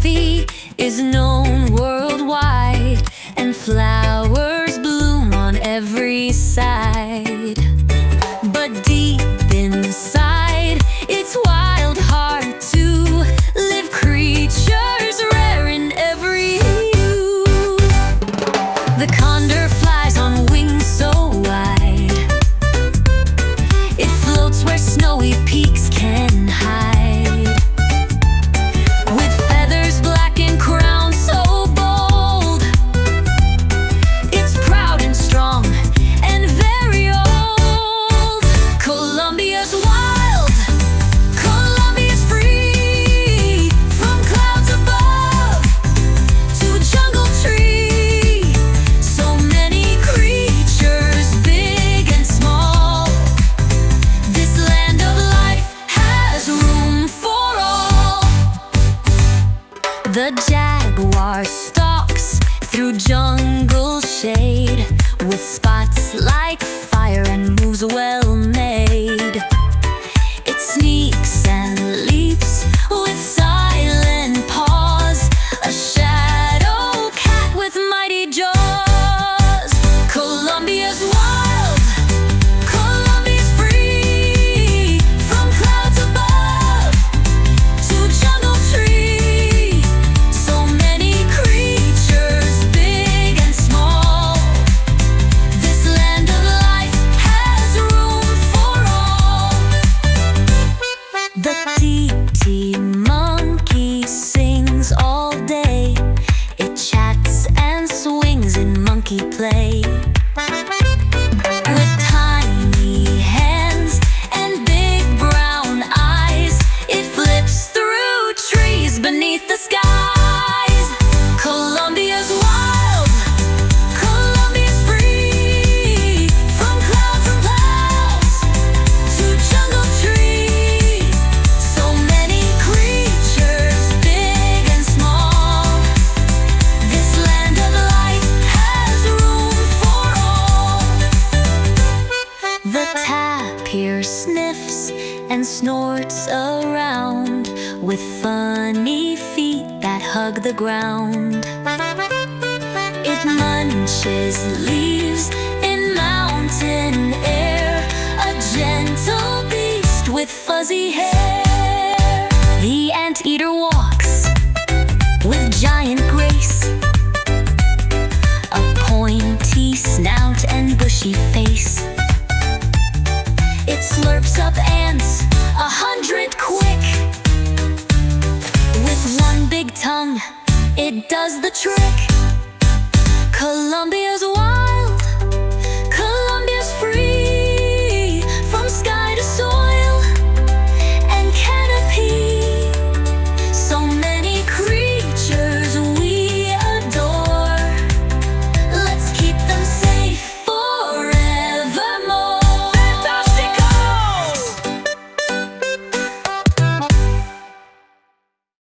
coffee is known worldwide, and flowers bloom on every side. But deep inside, it's wild, hard to live, creatures rare in every hue. The condor flies on wings so wide, it floats where snowy peaks can hide. With feathers black and crown so bold, it's proud and strong and very old. Colombia's wild, Colombia's free, from clouds above to jungle tree. So many creatures, big and small. This land of life has room for all. The jaguar stalks through jungle shade, with spots like fire and moves well made. It sneaks and leaps with silent paws, a shadow cat with mighty jaws. Colombia's wild, Colombia's free, from clouds above to jungle tree. So many creatures, big and small. This land of life has room for all. The Titi monkey sings all day, it chats and swings in monkey play. With tiny hands and big brown eyes, it flips through trees beneath the skies. Colombia's wild, Colombia's free, from clouds to jungle tree. So many creatures, big and small. This land of life has room for all. The tapir sniffs and snorts around, with funny feet that hug the ground. It munches leaves in mountain air, a gentle beast with fuzzy hair. The anteater walks with giant grace, a pointy snout and bushy face. It slurps up ants 100 quick. With one big tongue, it does the trick. Colombia's wild.